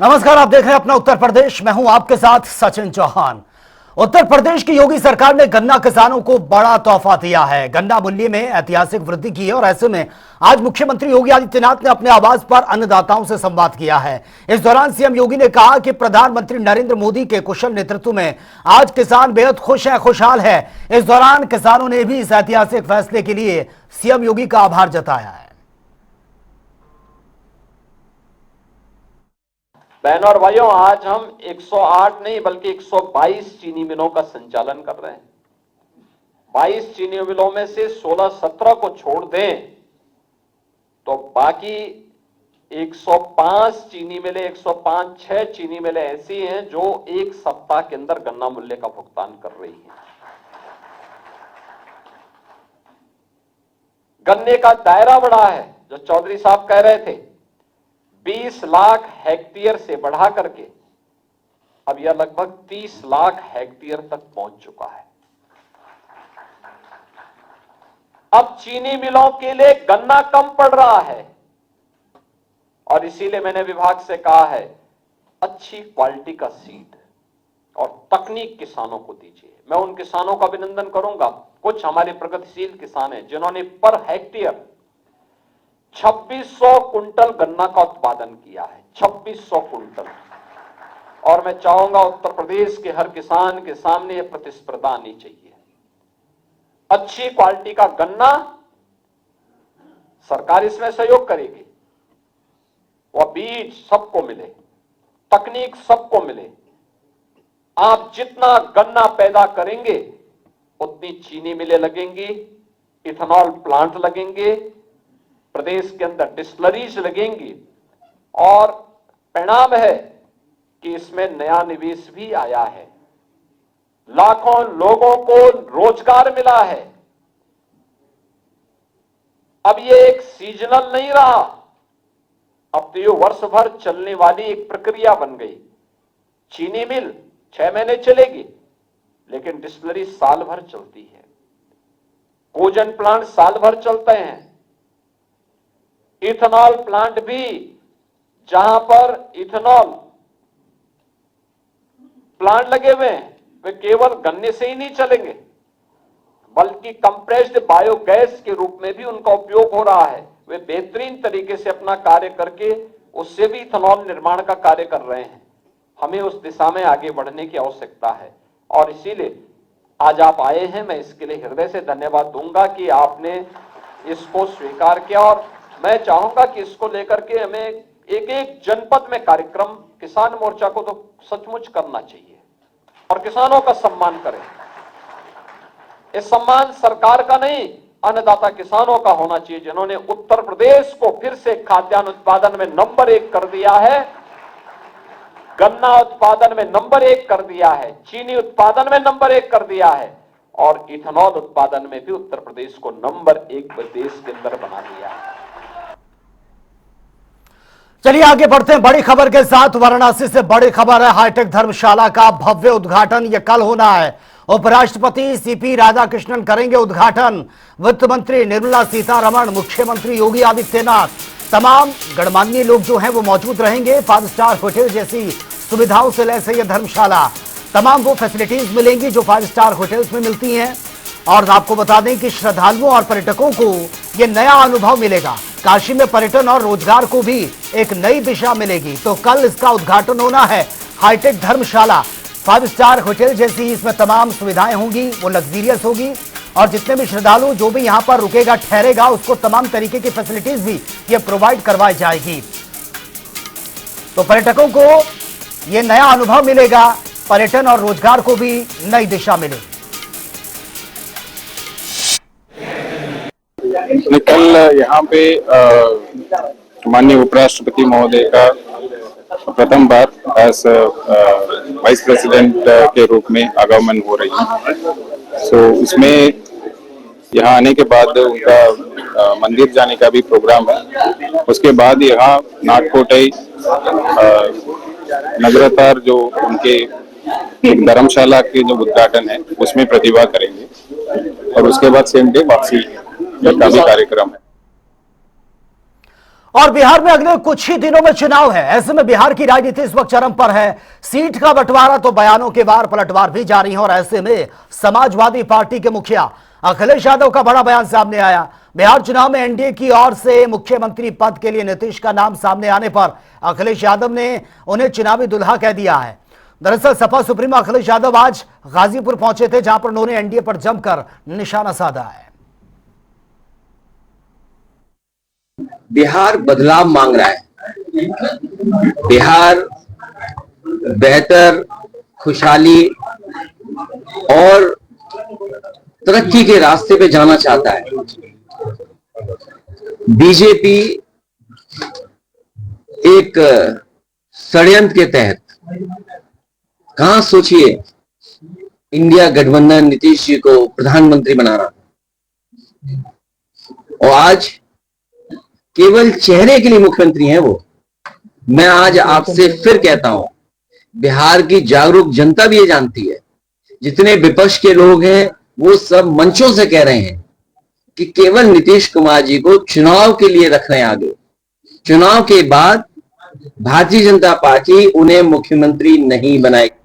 नमस्कार, आप देख रहे हैं अपना उत्तर प्रदेश। मैं हूं आपके साथ सचिन चौहान। उत्तर प्रदेश की योगी सरकार ने गन्ना किसानों को बड़ा तोहफा दिया है। गन्ना मूल्य में ऐतिहासिक वृद्धि की है और ऐसे में आज मुख्यमंत्री योगी आदित्यनाथ ने अपने आवास पर अन्नदाताओं से संवाद किया है। इस दौरान सीएम योगी ने कहा कि प्रधानमंत्री नरेंद्र मोदी के कुशल नेतृत्व में आज किसान बेहद खुश है, खुशहाल है। इस दौरान किसानों ने भी इस ऐतिहासिक फैसले के लिए सीएम योगी का आभार जताया है। बहनों और भाइयों, आज हम 108 नहीं बल्कि 122 चीनी मिलों का संचालन कर रहे हैं। 22 चीनी मिलों में से 16-17 को छोड़ दें तो बाकी 105 चीनी मिलें, 105-6 चीनी मिलें ऐसी हैं जो एक सप्ताह के अंदर गन्ना मूल्य का भुगतान कर रही हैं। गन्ने का दायरा बढ़ा है, जो चौधरी साहब कह रहे थे, 20 लाख हेक्टेयर से बढ़ा करके अब यह लगभग 30 लाख हेक्टेयर तक पहुंच चुका है। अब चीनी मिलों के लिए गन्ना कम पड़ रहा है और इसीलिए मैंने विभाग से कहा है, अच्छी क्वालिटी का सीड और तकनीक किसानों को दीजिए। मैं उन किसानों का अभिनंदन करूंगा। कुछ हमारे प्रगतिशील किसान हैं जिन्होंने पर हेक्टेयर 2600 कुंटल गन्ना का उत्पादन किया है। 2600 कुंटल। और मैं चाहूंगा उत्तर प्रदेश के हर किसान के सामने यह प्रतिस्पर्धा आनी चाहिए। अच्छी क्वालिटी का गन्ना, सरकार इसमें सहयोग करेगी, वह बीज सबको मिले, तकनीक सबको मिले। आप जितना गन्ना पैदा करेंगे उतनी चीनी मिलें लगेंगी, इथेनॉल प्लांट लगेंगे, प्रदेश के अंदर डिस्टिलरीज लगेंगी और परिणाम है कि इसमें नया निवेश भी आया है। लाखों लोगों को रोजगार मिला है। अब ये एक सीजनल नहीं रहा, अब तो ये वर्ष भर चलने वाली एक प्रक्रिया बन गई। चीनी मिल 6 महीने चलेगी, लेकिन डिस्टिलरी साल भर चलती है। कोजन प्लांट साल भर चलते हैं। इथेनॉल प्लांट भी, जहां पर इथेनॉल प्लांट लगे हुए हैं, वे केवल गन्ने से ही नहीं चलेंगे बल्कि कंप्रेस्ड बायोगैस के रूप में भी उनका उपयोग हो रहा है। वे बेहतरीन तरीके से अपना कार्य करके उससे भी इथेनॉल निर्माण का कार्य कर रहे हैं। हमें उस दिशा में आगे बढ़ने की आवश्यकता है और इसीलिए आज आप आए हैं। मैं इसके लिए हृदय से धन्यवाद दूंगा कि आपने इसको स्वीकार किया और मैं चाहूंगा कि इसको लेकर के हमें एक एक जनपद में कार्यक्रम, किसान मोर्चा को तो सचमुच करना चाहिए और किसानों का सम्मान करें। ये सम्मान सरकार का नहीं, अन्नदाता किसानों का होना चाहिए, जिन्होंने उत्तर प्रदेश को फिर से खाद्यान्न उत्पादन में नंबर 1 कर दिया है, गन्ना उत्पादन में नंबर 1 कर दिया है, चीनी उत्पादन में नंबर 1 कर दिया है और इथेनॉल उत्पादन में भी उत्तर प्रदेश को नंबर 1 देश के अंदर बना दिया है। चलिए आगे बढ़ते हैं बड़ी खबर के साथ। वाराणसी से बड़ी खबर है, हाईटेक धर्मशाला का भव्य उद्घाटन यह कल होना है। उपराष्ट्रपति सीपी राधाकृष्णन करेंगे उद्घाटन। वित्त मंत्री निर्मला सीतारमण, मुख्यमंत्री योगी आदित्यनाथ, तमाम गणमान्य लोग जो हैं वो मौजूद रहेंगे। 5 स्टार होटल जैसी सुविधाओं से लैस है यह धर्मशाला। तमाम वो फैसिलिटीज मिलेंगी जो 5 स्टार होटल्स में मिलती हैं। और आपको बता दें कि श्रद्धालुओं और पर्यटकों को यह नया अनुभव मिलेगा। काशी में पर्यटन और रोजगार को भी एक नई दिशा मिलेगी। तो कल इसका उद्घाटन होना है। हाईटेक धर्मशाला 5 स्टार होटल जैसी इसमें तमाम सुविधाएं होंगी, वो लग्जरियस होगी और जितने भी श्रद्धालु जो भी यहां पर रुकेगा, ठहरेगा, उसको तमाम तरीके की फैसिलिटीज भी ये प्रोवाइड करवाई जाएगी। तो पर्यटकों को ये नया अनुभव मिलेगा, पर्यटन और रोजगार को भी नई दिशा मिलेगी। कल यहाँ पे माननीय उपराष्ट्रपति महोदय का प्रथम बार एज वाइस प्रेसिडेंट के रूप में आगमन हो रही है। सो उसमें यहाँ आने के बाद उनका मंदिर जाने का भी प्रोग्राम है। उसके बाद यहाँ नागकोटई नगरतार जो उनके धर्मशाला के जो उद्घाटन है उसमें प्रतिभा करेंगे और उसके बाद सेम डे वापसी का भी कार्यक्रम है। और बिहार में अगले कुछ ही दिनों में चुनाव है। ऐसे में बिहार की राजनीति इस वक्त चरम पर है। सीट का बंटवारा तो बयानों के वार पलटवार भी जारी है और ऐसे में समाजवादी पार्टी के मुखिया अखिलेश यादव का बड़ा बयान सामने आया। बिहार चुनाव में एनडीए की ओर से मुख्यमंत्री पद के लिए नीतीश का नाम सामने आने पर अखिलेश यादव ने उन्हें चुनावी दुल्हा कह दिया है। दरअसल सपा सुप्रीमो अखिलेश यादव आज गाजीपुर पहुंचे थे, जहां पर उन्होंने एनडीए पर जमकर निशाना साधा है। बिहार बदलाव मांग रहा है। बिहार बेहतर, खुशहाली और तरक्की के रास्ते पे जाना चाहता है। बीजेपी एक षड्यंत्र के तहत, कहां सोचिए, इंडिया गठबंधन नीतीश जी को प्रधानमंत्री बनाना, और आज केवल चेहरे के लिए मुख्यमंत्री हैं वो। मैं आज आपसे फिर कहता हूं, बिहार की जागरूक जनता भी ये जानती है, जितने विपक्ष के लोग हैं वो सब मंचों से कह रहे हैं कि केवल नीतीश कुमार जी को चुनाव के लिए रख रहे हैं आगे। चुनाव के बाद भारतीय जनता पार्टी उन्हें मुख्यमंत्री नहीं बनाएगी।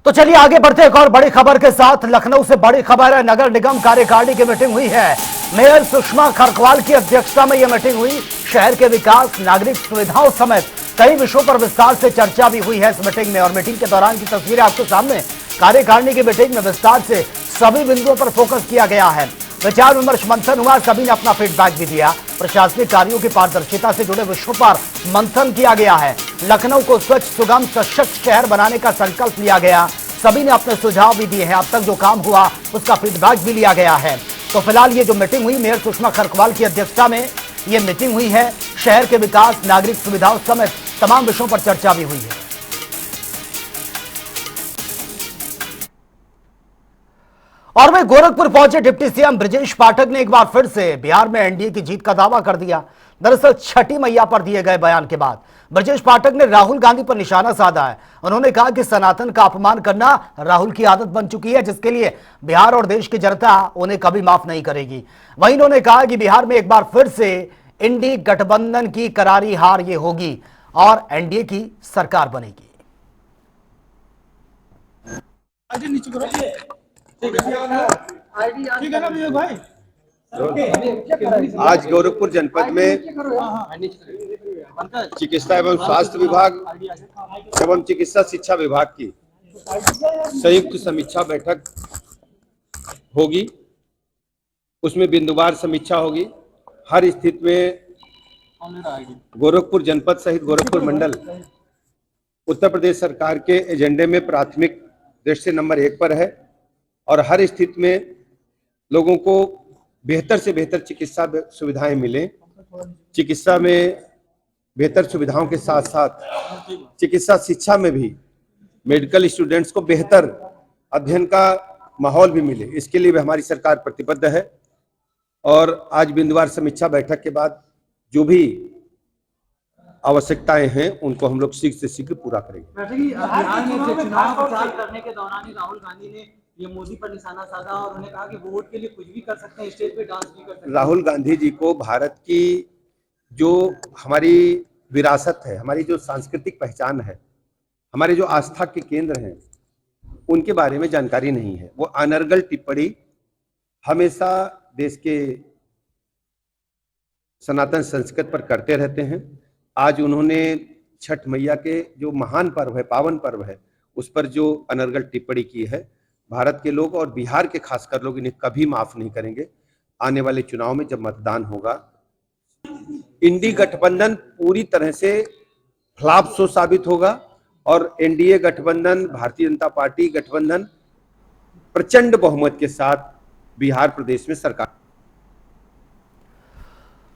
तो चलिए आगे बढ़ते एक और बड़ी खबर के साथ। लखनऊ से बड़ी खबर है। नगर निगम कार्यकारिणी की मीटिंग हुई है। मेयर सुषमा खरकवाल की अध्यक्षता में यह मीटिंग हुई। शहर के विकास, नागरिक सुविधाओं समेत कई विषयों पर विस्तार से चर्चा भी हुई है इस मीटिंग में। और मीटिंग के दौरान की तस्वीरें आपके सामने। कार्यकारिणी की मीटिंग में विस्तार से सभी बिंदुओं पर फोकस किया गया है। विचार विमर्श मंथन हुआ, सभी ने अपना फीडबैक भी दिया। प्रशासनिक कार्यों की पारदर्शिता से जुड़े विषयों पर मंथन किया गया है। लखनऊ को स्वच्छ, सुगम, सशक्त शहर बनाने का संकल्प लिया गया। सभी ने अपने सुझाव भी दिए हैं। अब तक जो काम हुआ उसका फीडबैक भी लिया गया है। तो फिलहाल ये जो मीटिंग हुई, मेयर सुषमा खरकवाल की अध्यक्षता में ये मीटिंग हुई है। शहर के विकास, नागरिक सुविधाओं समेत तमाम विषयों पर चर्चा भी हुई है। और वे गोरखपुर पहुंचे डिप्टी सीएम ब्रजेश पाठक ने एक बार फिर से बिहार में एनडीए की जीत का दावा कर दिया। दरअसल छठी मैया पर दिए गए बयान के बाद ब्रजेश पाठक ने राहुल गांधी पर निशाना साधा है। उन्होंने कहा कि सनातन का अपमान करना राहुल की आदत बन चुकी है, जिसके लिए बिहार और देश की जनता उन्हें कभी माफ नहीं करेगी। वहीं उन्होंने कहा कि बिहार में एक बार फिर से इंडी गठबंधन की करारी हार ये होगी और एनडीए की सरकार बनेगी। आज गोरखपुर जनपद में चिकित्सा एवं स्वास्थ्य विभाग एवं चिकित्सा शिक्षा विभाग की संयुक्त समीक्षा बैठक होगी। उसमें बिंदुवार समीक्षा होगी। हर स्थिति में गोरखपुर जनपद सहित गोरखपुर मंडल उत्तर प्रदेश सरकार के एजेंडे में प्राथमिक दृष्टि नंबर 1 पर है और हर स्थिति में लोगों को बेहतर से बेहतर चिकित्सा सुविधाएं मिलें। चिकित्सा में बेहतर सुविधाओं के साथ साथ चिकित्सा शिक्षा में भी मेडिकल स्टूडेंट्स को बेहतर अध्ययन का माहौल भी मिले, इसके लिए भी हमारी सरकार प्रतिबद्ध है। और आज बिंदुवार समीक्षा बैठक के बाद जो भी आवश्यकताएं हैं उनको हम लोग शीघ्र से शीघ्र पूरा करेंगे। बिहार में चुनाव प्रचार करने के दौरान ही राहुल गांधी ने ये मोदी पर निशाना साधा और उन्होंने कहा कि वो वोट के लिए कुछ भी कर सकते हैं, स्टेज पे डांस भी कर सकते हैं। राहुल गांधी जी को भारत की जो हमारी विरासत है, हमारी जो सांस्कृतिक पहचान है, हमारे जो आस्था के केंद्र हैं, उनके बारे में जानकारी नहीं है। वो अनर्गल टिप्पणी हमेशा देश के सनातन संस्कृति पर करते रहते हैं। आज उन्होंने छठ मैया के जो महान पर्व है, पावन पर्व है, उस पर जो अनर्गल टिप्पणी की है, भारत के लोग और बिहार के खासकर लोग इन्हें कभी माफ नहीं करेंगे। आने वाले चुनाव में जब मतदान होगा, इंडी गठबंधन पूरी तरह से फ्लॉप शो साबित होगा और एनडीए गठबंधन, भारतीय जनता पार्टी गठबंधन प्रचंड बहुमत के साथ बिहार प्रदेश में सरकार।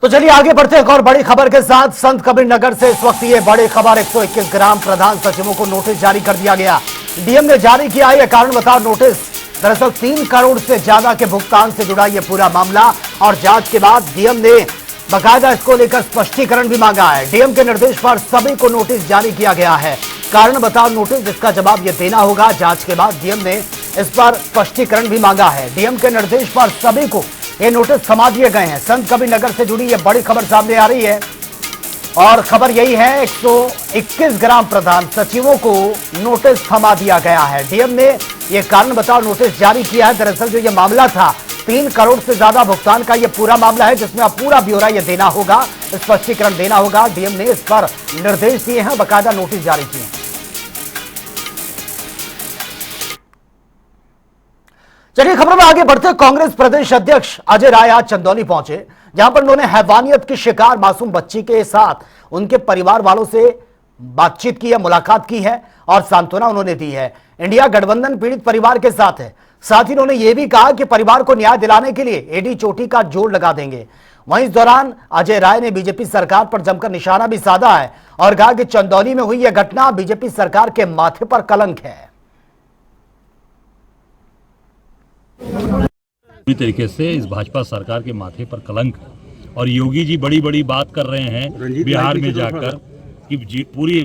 तो चलिए आगे बढ़ते हैं एक और बड़ी खबर के साथ। संत कबीर नगर से इस वक्त ये बड़ी खबर, 121 ग्राम प्रधान सचिवों को नोटिस जारी कर दिया गया। डीएम ने जारी किया है कारण बताओ नोटिस। दरअसल 3 करोड़ से ज्यादा के भुगतान से जुड़ा यह पूरा मामला और जांच के बाद डीएम ने बाकायदा इसको लेकर स्पष्टीकरण भी मांगा है। डीएम के निर्देश पर सभी को नोटिस जारी किया गया है। कारण बताओ नोटिस, जिसका जवाब यह देना होगा। जांच के बाद डीएम ने इस पर स्पष्टीकरण भी मांगा है। डीएम के निर्देश पर सभी को ये नोटिस थमा दिए गए हैं। संत कबीर नगर से जुड़ी ये बड़ी खबर सामने आ रही है और खबर यही है, 121 ग्राम प्रधान सचिवों को नोटिस थमा दिया गया है। डीएम ने ये कारण बताओ नोटिस जारी किया है। दरअसल जो ये मामला था 3 करोड़ से ज्यादा भुगतान का ये पूरा मामला है, जिसमें अब पूरा ब्यौरा ये देना होगा, स्पष्टीकरण देना होगा। डीएम ने इस पर निर्देश दिए हैं, बाकायदा नोटिस जारी किए हैं। चलिए खबर में आगे बढ़ते। कांग्रेस प्रदेश अध्यक्ष अजय राय आज चंदौली पहुंचे, जहां पर उन्होंने हैवानियत की शिकार मासूम बच्ची के साथ उनके परिवार वालों से बातचीत की है, मुलाकात की है और सांत्वना उन्होंने दी है। इंडिया गठबंधन पीड़ित परिवार के साथ है। साथ ही उन्होंने यह भी कहा कि परिवार को न्याय दिलाने के लिए एडी चोटी का जोड़ लगा देंगे। वहीं इस दौरान अजय राय ने बीजेपी सरकार पर जमकर निशाना भी साधा है और कहा कि चंदौली में हुई यह घटना बीजेपी सरकार के माथे पर कलंक है। पूरी तरीके से इस भाजपा सरकार के माथे पर कलंक और योगी जी बड़ी बड़ी बात कर रहे हैं बिहार में जाकर कि पूरी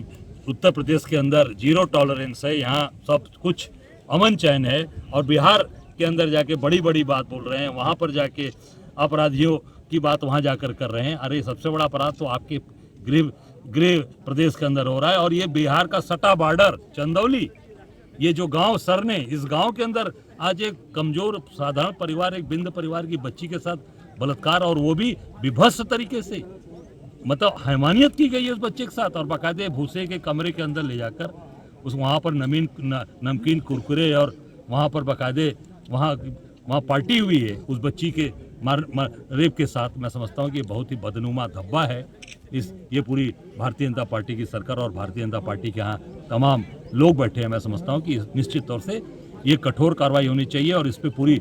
उत्तर प्रदेश के अंदर 0 टॉलरेंस है, यहाँ सब कुछ अमन चैन है, और बिहार के अंदर जाके बड़ी बड़ी बात बोल रहे हैं, वहाँ पर जाके अपराधियों की बात वहाँ जाकर कर रहे हैं। अरे सबसे बड़ा अपराध तो आपके गृह प्रदेश के अंदर हो रहा है, और ये बिहार का सटा बॉर्डर चंदौली, ये जो गांव सरने, इस गांव के अंदर आज एक कमजोर साधारण परिवार, एक बिंद परिवार की बच्ची के साथ बलात्कार, और वो भी विभत्स तरीके से, मतलब हैवानियत की गई है उस बच्चे के साथ, और बाकायदे भूसे के कमरे के अंदर ले जाकर उस वहाँ पर नमकीन कुरकुरे और वहाँ पर बाकायदे वहाँ पार्टी हुई है उस बच्ची के रेप के साथ। मैं समझता हूँ कि बहुत ही बदनुमा धब्बा है ये पूरी भारतीय जनता पार्टी की सरकार और भारतीय जनता पार्टी के यहाँ तमाम लोग बैठे हैं। मैं समझता हूँ कि निश्चित तौर से ये कठोर कार्रवाई होनी चाहिए, और इस पर पूरी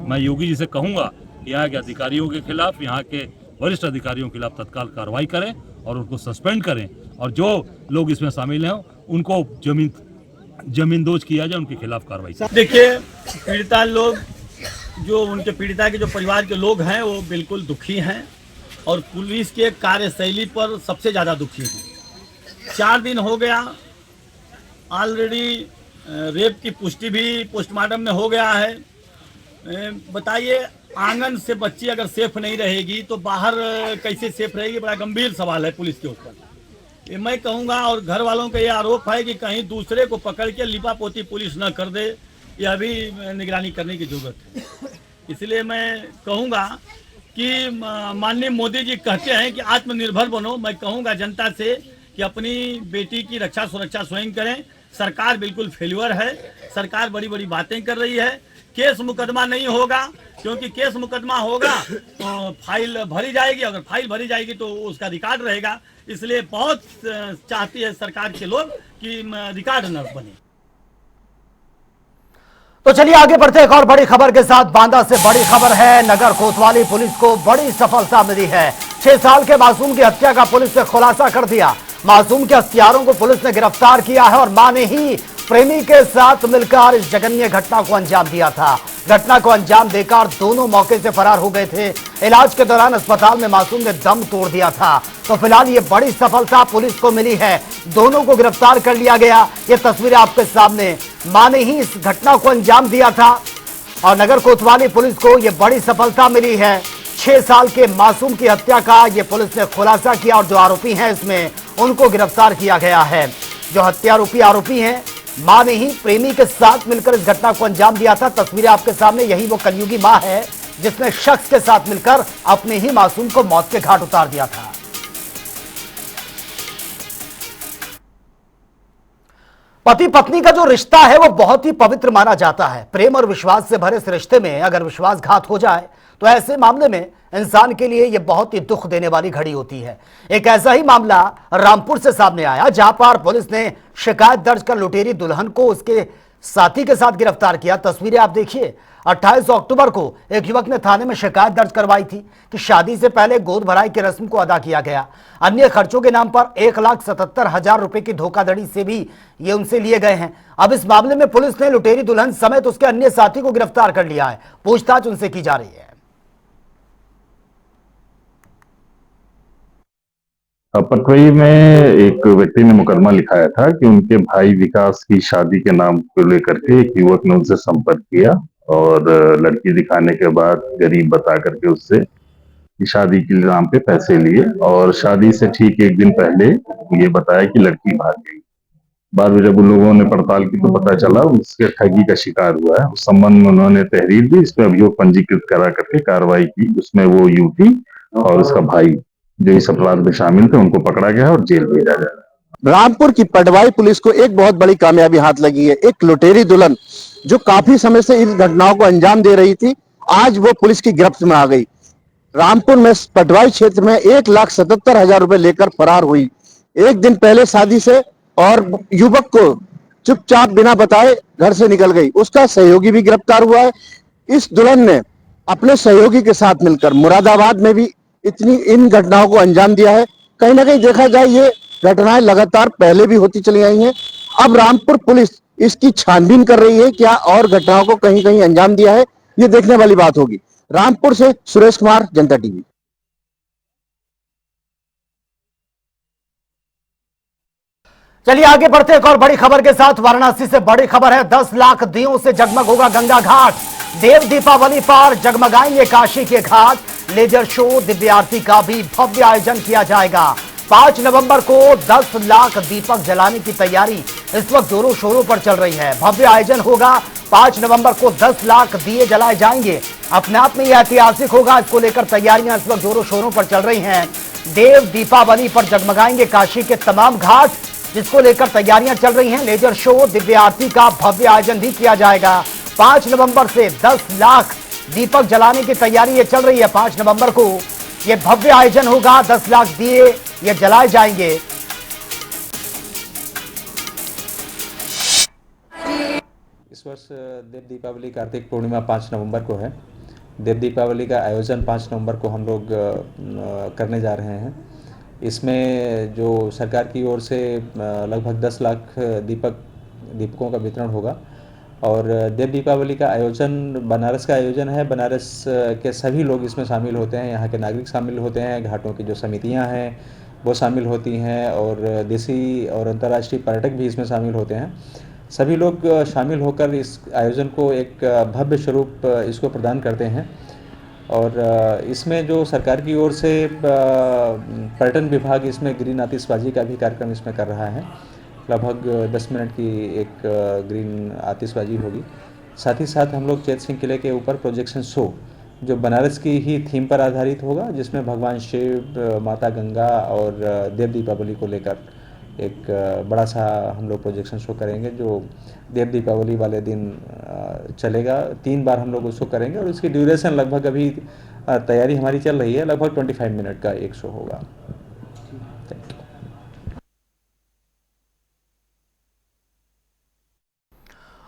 मैं योगी जी से कहूँगा कि यहाँ के अधिकारियों के खिलाफ, यहाँ के वरिष्ठ अधिकारियों के खिलाफ तत्काल कार्रवाई करें और उनको सस्पेंड करें, और जो लोग इसमें शामिल हैं उनको जमींदोज किया जाए, उनके खिलाफ कार्रवाई। देखिए, पीड़िता लोग, जो उनके पीड़िता के जो परिवार के लोग हैं वो बिल्कुल दुखी हैं, और पुलिस के कार्यशैली पर सबसे ज़्यादा दुखी हैं। 4 दिन हो गया, ऑलरेडी रेप की पुष्टि भी पोस्टमार्टम में हो गया है। बताइए, आंगन से बच्ची अगर सेफ नहीं रहेगी तो बाहर कैसे सेफ रहेगी? बड़ा गंभीर सवाल है पुलिस के ऊपर। मैं कहूँगा, और घर वालों का ये आरोप है कि कहीं दूसरे को पकड़ के लिपापोती पुलिस न कर दे, यह भी निगरानी करने की जरूरत है। इसलिए मैं कहूँगा कि माननीय मोदी जी कहते हैं कि आत्मनिर्भर बनो। मैं कहूँगा जनता से कि अपनी बेटी की रक्षा सुरक्षा स्वयं करें। सरकार बिल्कुल फेल्यूर है, सरकार बड़ी बड़ी बातें कर रही है। केस मुकदमा नहीं होगा, क्योंकि केस मुकदमा होगा तो फाइल भरी जाएगी, अगर फाइल भरी जाएगी तो उसका रिकॉर्ड रहेगा। इसलिए बहुत चाहती है सरकार के लोग कि रिकॉर्ड न बने। तो चलिए आगे बढ़ते एक और बड़ी खबर के साथ। बांदा से बड़ी खबर है, नगर कोतवाली पुलिस को बड़ी सफलता मिली है। 6 साल के मासूम की हत्या का पुलिस ने खुलासा कर दिया। मासूम के हत्यारों को पुलिस ने गिरफ्तार किया है और मां ने ही प्रेमी के साथ मिलकर इस जघन्य घटना को अंजाम दिया था। घटना को अंजाम देकर दोनों मौके से फरार हो गए थे। इलाज के दौरान अस्पताल में मासूम ने दम तोड़ दिया था। तो फिलहाल ये बड़ी सफलता पुलिस को मिली है, दोनों को गिरफ्तार कर लिया गया। ये तस्वीरें आपके सामने, मां ने ही इस घटना को अंजाम दिया था और नगर कोतवाली पुलिस को ये बड़ी सफलता मिली है। 6 साल के मासूम की हत्या का ये पुलिस ने खुलासा किया और जो आरोपी हैं इसमें उनको गिरफ्तार किया गया है। जो हत्यारोपी आरोपी हैं, मां ने ही प्रेमी के साथ मिलकर इस घटना को अंजाम दिया था। तस्वीरें आपके सामने, यही वो कलयुगी मां है जिसने शख्स के साथ मिलकर अपने ही मासूम को मौत के घाट उतार दिया था। पति पत्नी का जो रिश्ता है वो बहुत ही पवित्र माना जाता है। प्रेम और विश्वास से भरे इस रिश्ते में अगर विश्वासघात हो जाए तो ऐसे मामले में इंसान के लिए यह बहुत ही दुख देने वाली घड़ी होती है। एक ऐसा ही मामला रामपुर से सामने आया, जहां पर पुलिस ने शिकायत दर्ज कर लुटेरी दुल्हन को उसके साथी के साथ गिरफ्तार किया। तस्वीरें आप देखिए, 28 अक्टूबर को एक युवक ने थाने में शिकायत दर्ज करवाई थी कि शादी से पहले गोद भराई की रस्म को अदा किया गया। अन्य खर्चों के नाम पर 1,77,000 रुपए की धोखाधड़ी से भी ये उनसे लिए गए हैं। अब इस मामले में पुलिस ने लुटेरी दुल्हन समेत उसके अन्य साथी को गिरफ्तार कर लिया है। पूछताछ उनसे की जा रही है। पटवई में एक व्यक्ति ने मुकदमा लिखाया था कि उनके भाई विकास की शादी के नाम को लेकर के एक युवक ने उनसे संपर्क किया और लड़की दिखाने के बाद गरीब बता करके उससे शादी के नाम पे पैसे लिए और शादी से ठीक एक दिन पहले ये बताया कि लड़की भाग गई। बाद में जब उन लोगों ने पड़ताल की तो पता चला उसके ठगी का शिकार हुआ है। उस संबंध में उन्होंने तहरीर दी, इसमें अभियोग पंजीकृत करा करके कार्रवाई की। उसमें वो युवती और उसका भाई जो इस अपराध में शामिल थे उनको पकड़ा गया और जेल भेजा जा रहा है। रामपुर की पटवाई पुलिस को एक बहुत बड़ी कामयाबी हाथ लगी है। एक लुटेरी दुल्हन जो काफी समय से इन घटनाओं को अंजाम दे रही थी, आज वो पुलिस की गिरफ्त में आ गई। रामपुर में पटवाई क्षेत्र में 1,77,000 रुपए लेकर फरार हुई। एक दिन पहले शादी से और युवक को चुपचाप बिना बताए घर से निकल गई। उसका सहयोगी भी गिरफ्तार हुआ है। इस दुल्हन ने अपने सहयोगी के साथ मिलकर मुरादाबाद में भी इन घटनाओं को अंजाम दिया है। कहीं ना कहीं देखा जाए ये घटनाएं लगातार पहले भी होती चली आई हैं। अब रामपुर पुलिस इसकी छानबीन कर रही है, क्या और घटनाओं को कहीं कहीं अंजाम दिया है, ये देखने वाली बात होगी। रामपुर से सुरेश कुमार, जनता टीवी। चलिए आगे बढ़ते एक और बड़ी खबर के साथ। वाराणसी से बड़ी खबर है, 10 लाख दियों से जगमग होगा गंगा घाट। देव दीपावली पर जगमगाएंगे काशी के घाट। लेजर शो, दिव्य आरती का भी भव्य आयोजन किया जाएगा। 5 नवंबर को 10 लाख दीपक जलाने की तैयारी इस वक्त जोरों शोरों पर चल रही है। भव्य आयोजन होगा। 5 नवंबर को 10 लाख दिए जलाए जाएंगे। अपने आप में यह ऐतिहासिक होगा। इसको लेकर तैयारियां इस वक्त जोरों शोरों पर चल रही हैं। देव दीपावली पर जगमगाएंगे काशी के तमाम घाट, जिसको लेकर तैयारियां चल रही हैं। लेजर शो, दिव्य आरती का भव्य आयोजन भी किया जाएगा। 5 नवंबर से 10 लाख दीपक जलाने की तैयारी ये चल रही है। 5 नवंबर को ये भव्य आयोजन होगा। 10 लाख दिए ये जलाए जाएंगे। इस वर्ष देव दीपावली कार्तिक पूर्णिमा 5 नवंबर को है। देव दीपावली का आयोजन 5 नवंबर को हम लोग करने जा रहे हैं। इसमें जो सरकार की ओर से लगभग 10 लाख दीपकों का वितरण होगा। और देव दीपावली का आयोजन बनारस का आयोजन है। बनारस के सभी लोग इसमें शामिल होते हैं। यहाँ के नागरिक शामिल होते हैं, घाटों की जो समितियाँ हैं वो शामिल होती हैं, और देसी और अंतर्राष्ट्रीय पर्यटक भी इसमें शामिल होते हैं। सभी लोग शामिल होकर इस आयोजन को एक भव्य स्वरूप इसको प्रदान करते हैं। और इसमें जो सरकार की ओर से पर्यटन विभाग इसमें ग्रीन आतिशबाजी का भी कार्यक्रम इसमें कर रहा है। लगभग 10 मिनट की एक ग्रीन आतिशबाजी होगी। साथ ही साथ हम लोग चैत सिंह किले के ऊपर प्रोजेक्शन शो जो बनारस की ही थीम पर आधारित होगा, जिसमें भगवान शिव, माता गंगा और देव दीपावली को लेकर एक बड़ा सा हम लोग प्रोजेक्शन शो करेंगे, जो देव दीपावली वाले दिन चलेगा। 3 बार हम लोग उसको करेंगे और इसकी ड्यूरेशन लगभग अभी तैयारी हमारी चल रही है, लगभग 25 मिनट का एक शो होगा।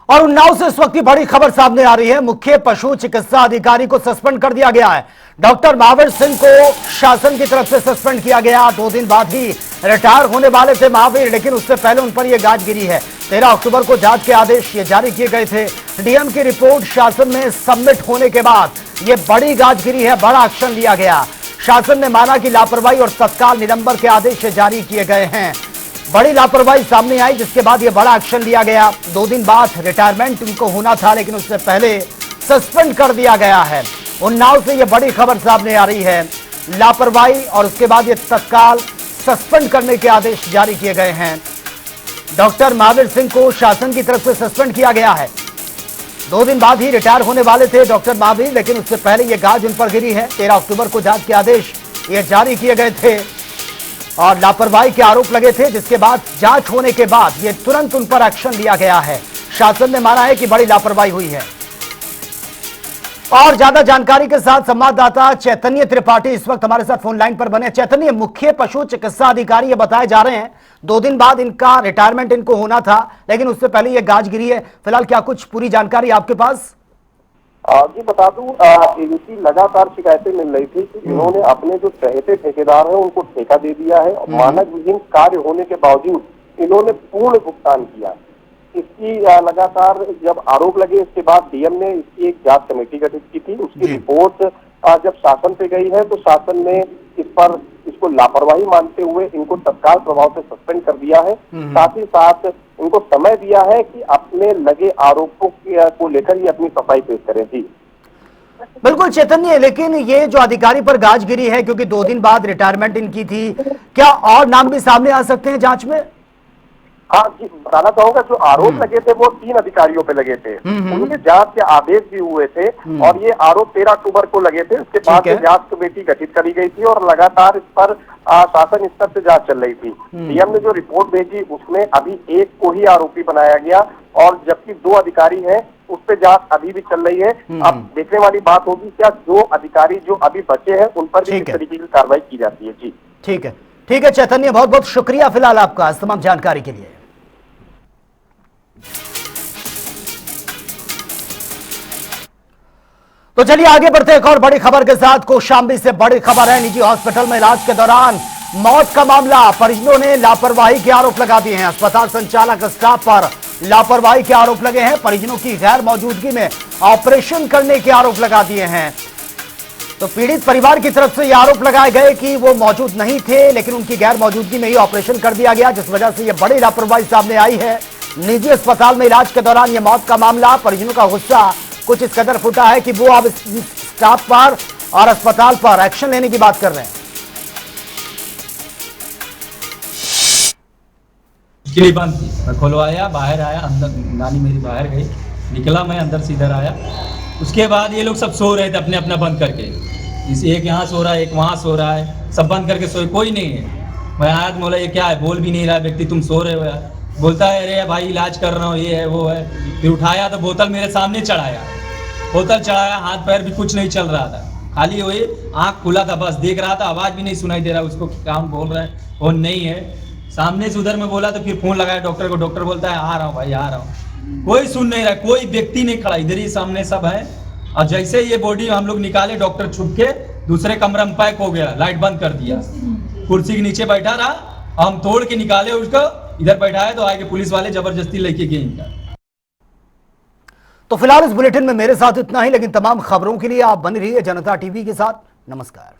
और उन्नाव से इस वक्त की बड़ी खबर सामने आ रही है। मुख्य पशु चिकित्सा अधिकारी को सस्पेंड कर दिया गया है। डॉक्टर महावीर सिंह को शासन की तरफ से सस्पेंड किया गया। 2 दिन बाद ही रिटायर होने वाले थे महावीर, लेकिन उससे पहले उन पर यह गाज गिरी है। 13 अक्टूबर को जांच के आदेश ये जारी किए गए थे। डीएम की रिपोर्ट शासन में सबमिट होने के बाद यह बड़ी गाज गिरी है, बड़ा एक्शन लिया गया। शासन ने माना कि लापरवाही और तत्काल निलंबन के आदेश जारी किए गए हैं। बड़ी लापरवाही सामने आई, जिसके बाद यह बड़ा एक्शन लिया गया। 2 दिन बाद रिटायरमेंट उनको होना था, लेकिन उससे पहले सस्पेंड कर दिया गया है। उन्नाव से यह बड़ी खबर सामने आ रही है। लापरवाही और उसके बाद ये तत्काल सस्पेंड करने के आदेश जारी किए गए हैं। डॉक्टर महावीर सिंह को शासन की तरफ से सस्पेंड किया गया है। 2 दिन बाद ही रिटायर होने वाले थे डॉक्टर महावीर, लेकिन उससे पहले यह गाज उन पर गिरी है। 13 अक्टूबर को जांच के आदेश ये जारी किए गए थे और लापरवाही के आरोप लगे थे, जिसके बाद जांच होने के बाद ये तुरंत उन पर एक्शन लिया गया है। शासन ने माना है कि बड़ी लापरवाही हुई है। और ज्यादा जानकारी के साथ संवाददाता चैतन्य त्रिपाठी इस वक्त हमारे साथ फोन लाइन पर बने। चैतन्य, मुख्य पशु चिकित्सा अधिकारी ये बताए जा रहे हैं 2 दिन बाद इनका रिटायरमेंट इनको होना था, लेकिन उससे पहले ये गाज गिरी है। फिलहाल क्या कुछ पूरी जानकारी आपके पास? जी बता दूं, इनकी लगातार शिकायतें मिल रही थी कि इन्होंने अपने जो चहेते ठेकेदार हैं उनको ठेका दे दिया है और मानक विहीन कार्य होने के बावजूद इन्होंने पूर्ण भुगतान किया। इसकी लगातार जब आरोप लगे, इसके बाद डीएम ने इसकी एक जांच कमेटी गठित की थी। उसकी रिपोर्ट जब शासन पे गई है तो शासन ने इस पर इसको लापरवाही मानते हुए इनको तत्काल प्रभाव से सस्पेंड कर दिया है। साथ ही साथ उनको समय दिया है कि अपने लगे आरोपों को लेकर ये अपनी सफाई पेश करें। जी बिल्कुल चैतन्य, लेकिन ये जो अधिकारी पर गाज गिरी है, क्योंकि 2 दिन बाद रिटायरमेंट इनकी थी, क्या और नाम भी सामने आ सकते हैं जांच में? हाँ जी, बताना चाहूंगा, जो आरोप लगे थे वो 3 अधिकारियों पे लगे थे, उनके जांच के आदेश भी हुए थे और ये आरोप 13 अक्टूबर को लगे थे। उसके बाद में जांच कमेटी गठित करी गई थी और लगातार इस पर शासन स्तर से जांच चल रही थी। सीएम ने जो रिपोर्ट भेजी उसमें अभी एक को ही आरोपी बनाया गया और जबकि 2 अधिकारी हैं उस पर जांच अभी भी चल रही है। अब देखने वाली बात होगी क्या जो अधिकारी जो अभी बचे हैं उन पर भी किस तरीके की कार्रवाई की जाती है। जी ठीक है चैतन्य, बहुत बहुत शुक्रिया फिलहाल आपका इस तमाम जानकारी के लिए। तो चलिए आगे बढ़ते हैं एक और बड़ी खबर के साथ। कौशाम्बी से बड़ी खबर है, निजी हॉस्पिटल में इलाज के दौरान मौत का मामला। परिजनों ने लापरवाही के आरोप लगा दिए हैं। अस्पताल संचालक स्टाफ पर लापरवाही के आरोप लगे हैं। परिजनों की गैर मौजूदगी में ऑपरेशन करने के आरोप लगा दिए हैं। तो पीड़ित परिवार की तरफ से यह आरोप लगाए गए कि वो मौजूद नहीं थे, लेकिन उनकी गैर मौजूदगी में ही ऑपरेशन कर दिया गया, जिस वजह से यह बड़ी लापरवाही सामने आई है। निजी अस्पताल में इलाज के दौरान यह मौत का मामला। परिजनों का गुस्सा कुछ इस कदर फूटा है कि वो अब स्टाफ पर और अस्पताल पर एक्शन लेने की बात कर रहे हैं। किली बंद थी, मैं खुलवाया, बाहर आया, अंदर नानी मेरी बाहर गई, निकला, मैं अंदर से इधर आया। उसके बाद ये लोग सब सो रहे थे अपने अपना बंद करके, एक यहाँ सो रहा है, एक वहाँ सो रहा है, सब बंद करके सोए, कोई नहीं है। मैं आया तो बोला ये क्या है, बोल भी नहीं रहा व्यक्ति, तुम सो रहे हो यार। बोलता है अरे भाई इलाज कर रहा हूँ, ये है वो है। फिर उठाया तो बोतल मेरे सामने चढ़ाया, बोतल चढ़ाया, हाथ पैर भी कुछ नहीं चल रहा था, खाली वही आँख खुला था, बस देख रहा था, आवाज भी नहीं सुनाई दे रहा उसको, काम बोल रहा है वो नहीं है। सामने से उधर में बोला तो फिर फोन लगाया डॉक्टर को, डॉक्टर बोलता है आ रहा हूँ भाई आ रहा हूँ। कोई सुन नहीं रहा, कोई व्यक्ति नहीं खड़ा, इधर ही सामने सब है। और जैसे ये बॉडी हम लोग निकाले, डॉक्टर छुप के दूसरे कमरे में पैक हो गया, लाइट बंद कर दिया, कुर्सी के नीचे बैठा रहा, हम तोड़ के निकाले उसको, इधर बैठाया तो आगे पुलिस वाले जबरदस्ती लेके गए इनका। तो फिलहाल इस बुलेटिन में मेरे साथ इतना ही, लेकिन तमाम खबरों के लिए आप बने रहिए जनता टीवी के साथ। नमस्कार।